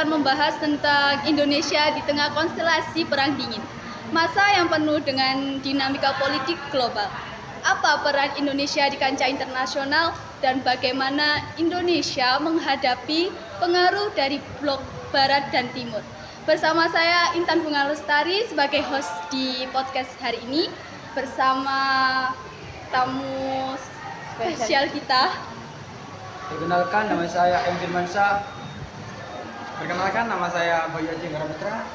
akan membahas tentang Indonesia di tengah konstelasi perang dingin, masa yang penuh dengan dinamika politik global. Apa peran Indonesia di kancah internasional dan bagaimana Indonesia menghadapi pengaruh dari blok Barat dan Timur? Bersama saya Intan Bunga Lestari sebagai host di podcast hari ini bersama tamu spesial kita. Perkenalkan, nama saya M. Firmansyah. Perkenalkan, nama saya Bayu Aji Putra.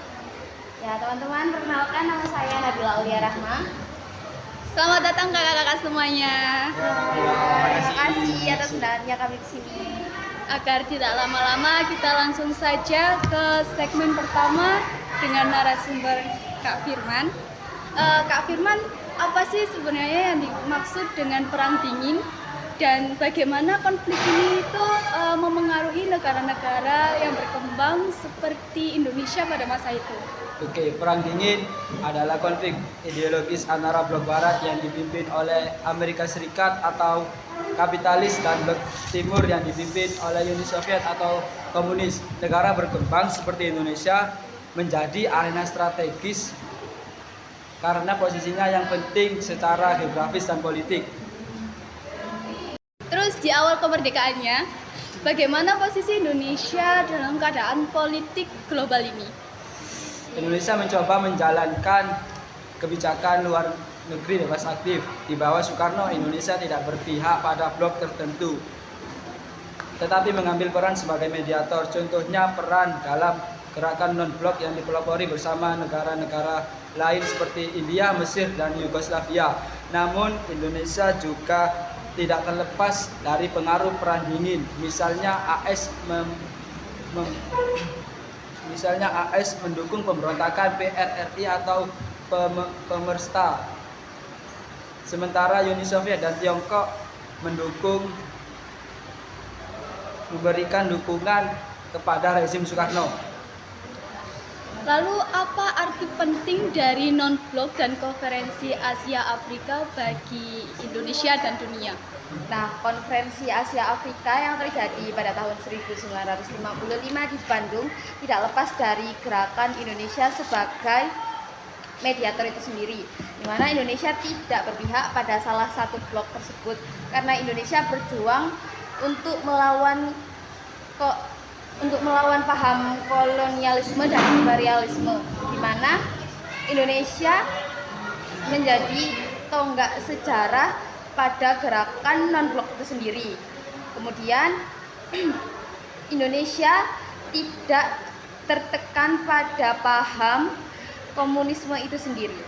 Ya teman-teman, perkenalkan nama saya Nabila Aulia Rahma. Selamat datang kakak-kakak semuanya. Terima kasih atas undangannya kami ke sini. Agar tidak lama-lama, kita langsung saja ke segmen pertama dengan narasumber Kak Firman. Kak Firman, apa sih sebenarnya yang dimaksud dengan perang dingin? Dan bagaimana konflik ini itu memengaruhi negara-negara yang berkembang seperti Indonesia pada masa itu? Oke, perang dingin adalah konflik ideologis antara blok barat yang dipimpin oleh Amerika Serikat atau kapitalis dan blok timur yang dipimpin oleh Uni Soviet atau komunis. Negara berkembang seperti Indonesia menjadi arena strategis karena posisinya yang penting secara geografis dan politik. Terus di awal kemerdekaannya, bagaimana posisi Indonesia dalam keadaan politik global ini? Indonesia mencoba menjalankan kebijakan luar negeri bebas aktif. Di bawah Soekarno, Indonesia tidak berpihak pada blok tertentu, tetapi mengambil peran sebagai mediator. Contohnya peran dalam gerakan non-blok yang dipelopori bersama negara-negara lain seperti India, Mesir, dan Yugoslavia. Namun Indonesia juga tidak terlepas dari pengaruh perang dingin. Misalnya AS mendukung pemberontakan PRRI atau Pemersta. Sementara Uni Soviet dan Tiongkok memberikan dukungan kepada rezim Soekarno. Lalu apa arti penting dari non-blok dan konferensi Asia Afrika bagi Indonesia dan dunia? Nah, konferensi Asia Afrika yang terjadi pada tahun 1955 di Bandung tidak lepas dari gerakan Indonesia sebagai mediator itu sendiri, di mana Indonesia tidak berpihak pada salah satu blok tersebut karena Indonesia berjuang untuk melawan paham kolonialisme dan imperialisme, di mana Indonesia menjadi tonggak sejarah pada gerakan non-blok itu sendiri. Kemudian Indonesia tidak tertekan pada paham komunisme itu sendiri.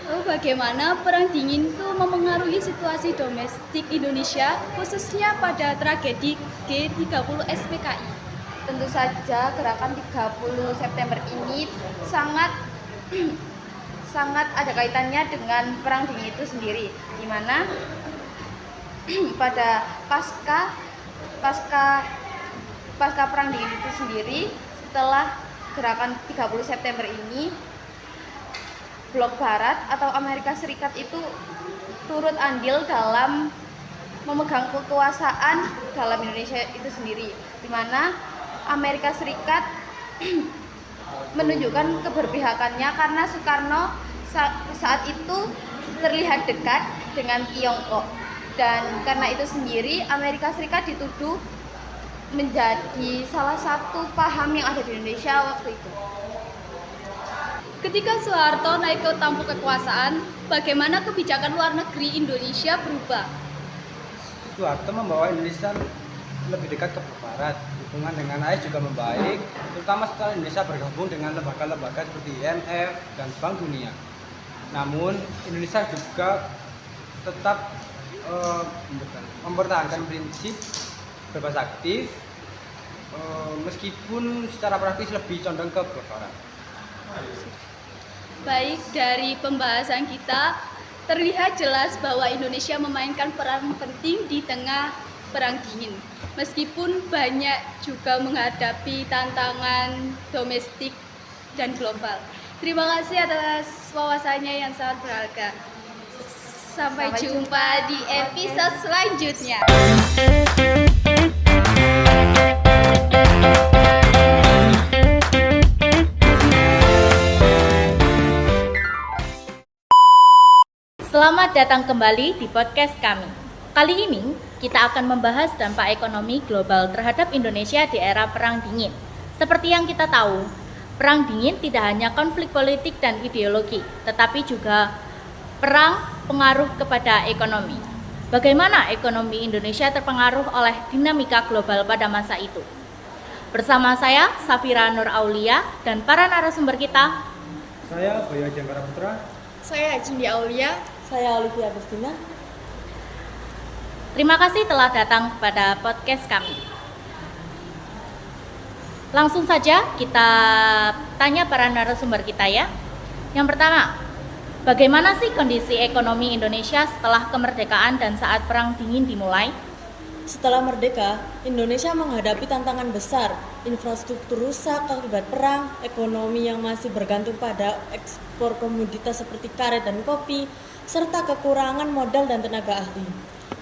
Lalu bagaimana perang dingin itu memengaruhi situasi domestik Indonesia, khususnya pada tragedi G30 SPKI? Tentu saja gerakan 30 September ini sangat ada kaitannya dengan perang dingin itu sendiri, di mana pada pasca perang dingin itu sendiri, setelah gerakan 30 September ini, blok barat atau Amerika Serikat itu turut andil dalam memegang kekuasaan dalam Indonesia itu sendiri, di mana Amerika Serikat menunjukkan keberpihakannya karena Soekarno saat itu terlihat dekat dengan Tiongkok, dan karena itu sendiri Amerika Serikat dituduh menjadi salah satu paham yang ada di Indonesia waktu itu. Ketika Soeharto naik ke tampuk kekuasaan, bagaimana kebijakan luar negeri Indonesia berubah? Soeharto membawa Indonesia lebih dekat ke barat. Hubungan dengan AS juga membaik, terutama setelah Indonesia bergabung dengan lembaga-lembaga seperti IMF dan Bank Dunia. Namun Indonesia juga tetap mempertahankan prinsip bebas aktif, meskipun secara praktis lebih condong ke blok barat. Baik, dari pembahasan kita terlihat jelas bahwa Indonesia memainkan peran penting di tengah perang dingin. Meskipun banyak juga menghadapi tantangan domestik dan global. Terima kasih atas wawasannya yang sangat berharga. Sampai jumpa di episode selanjutnya. Selamat datang kembali di podcast kami. Kali ini kita akan membahas dampak ekonomi global terhadap Indonesia di era Perang Dingin. Seperti yang kita tahu, Perang Dingin tidak hanya konflik politik dan ideologi, tetapi juga perang pengaruh kepada ekonomi. Bagaimana ekonomi Indonesia terpengaruh oleh dinamika global pada masa itu? Bersama saya, Safira Nur Aulia, dan para narasumber kita. Saya Boyo Jambara Putra. Saya Cindy Aulia. Saya Olivia Agustina. Terima kasih telah datang pada podcast kami. Langsung saja kita tanya para narasumber kita ya. Yang pertama, bagaimana sih kondisi ekonomi Indonesia setelah kemerdekaan dan saat Perang Dingin dimulai? Setelah merdeka, Indonesia menghadapi tantangan besar, infrastruktur rusak akibat perang, ekonomi yang masih bergantung pada ekspor komoditas seperti karet dan kopi, serta kekurangan modal dan tenaga ahli.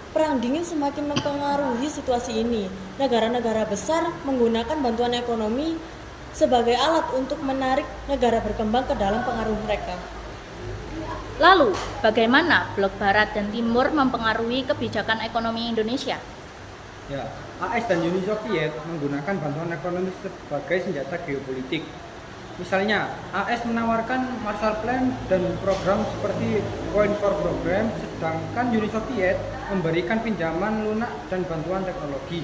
Perang Dingin semakin mempengaruhi situasi ini. Negara-negara besar menggunakan bantuan ekonomi sebagai alat untuk menarik negara berkembang ke dalam pengaruh mereka. Lalu, bagaimana blok Barat dan Timur mempengaruhi kebijakan ekonomi Indonesia? Ya, AS dan Uni Soviet menggunakan bantuan ekonomi sebagai senjata geopolitik. Misalnya, AS menawarkan Marshall Plan dan program seperti Coin for Program, sedangkan Uni Soviet memberikan pinjaman lunak dan bantuan teknologi.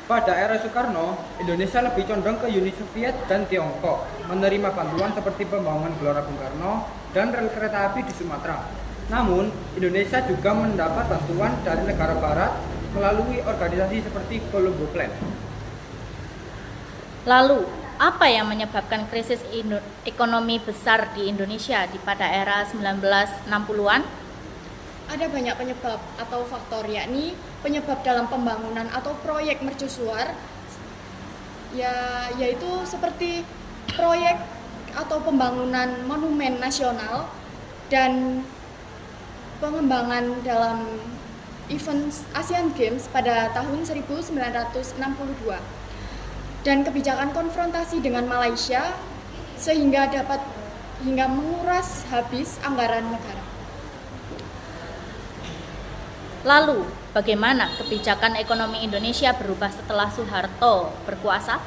Pada era Soekarno, Indonesia lebih condong ke Uni Soviet dan Tiongkok, menerima bantuan seperti pembangunan Gelora Bung Karno dan rel kereta api di Sumatera. Namun, Indonesia juga mendapat bantuan dari negara barat melalui organisasi seperti Colombo Plan. Lalu, apa yang menyebabkan krisis ekonomi besar di Indonesia pada era 1960-an? Ada banyak penyebab atau faktor, yakni penyebab dalam pembangunan atau proyek mercusuar, yaitu seperti proyek atau pembangunan monumen nasional dan pengembangan dalam event Asian Games pada tahun 1962 dan kebijakan konfrontasi dengan Malaysia sehingga dapat hingga menguras habis anggaran negara. Lalu, bagaimana kebijakan ekonomi Indonesia berubah setelah Soeharto berkuasa?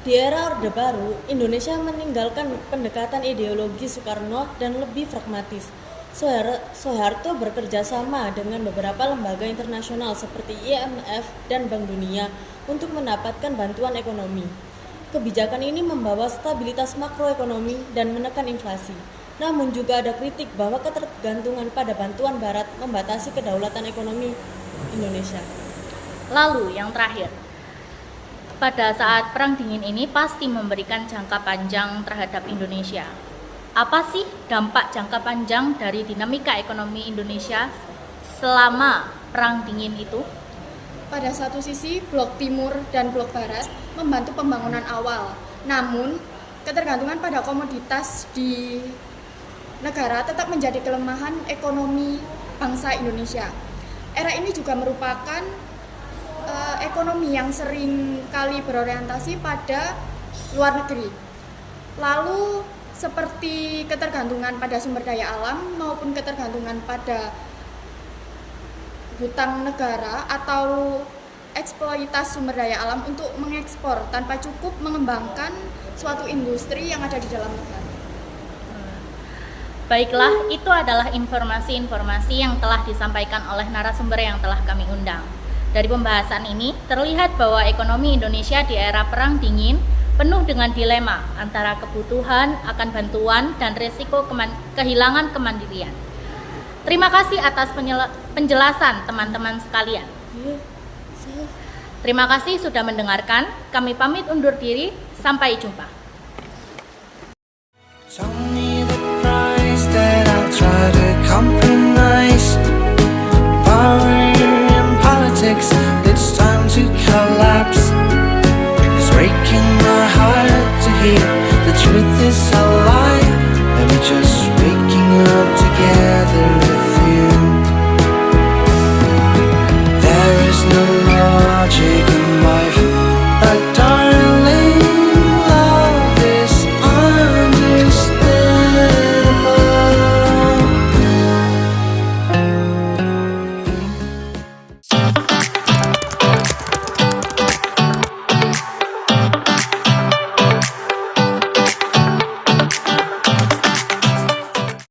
Di era Orde Baru, Indonesia meninggalkan pendekatan ideologi Soekarno dan lebih pragmatis. Soeharto bekerja sama dengan beberapa lembaga internasional seperti IMF dan Bank Dunia untuk mendapatkan bantuan ekonomi. Kebijakan ini membawa stabilitas makroekonomi dan menekan inflasi. Namun juga ada kritik bahwa ketergantungan pada bantuan barat membatasi kedaulatan ekonomi Indonesia. Lalu yang terakhir, pada saat Perang Dingin ini pasti memberikan jangka panjang terhadap Indonesia. Apa sih dampak jangka panjang dari dinamika ekonomi Indonesia selama Perang Dingin itu? Pada satu sisi, blok timur dan blok barat membantu pembangunan awal. Namun, ketergantungan pada komoditas di negara tetap menjadi kelemahan ekonomi bangsa Indonesia. Era ini juga merupakan ekonomi yang sering kali berorientasi pada luar negeri. Lalu, seperti ketergantungan pada sumber daya alam maupun ketergantungan pada hutang negara atau eksploitasi sumber daya alam untuk mengekspor tanpa cukup mengembangkan suatu industri yang ada di dalam negara. Baiklah, itu adalah informasi-informasi yang telah disampaikan oleh narasumber yang telah kami undang. Dari pembahasan ini, terlihat bahwa ekonomi Indonesia di era Perang Dingin penuh dengan dilema antara kebutuhan akan bantuan dan risiko kehilangan kemandirian. Terima kasih atas penjelasan teman-teman sekalian. Terima kasih sudah mendengarkan. Kami pamit undur diri. Sampai jumpa.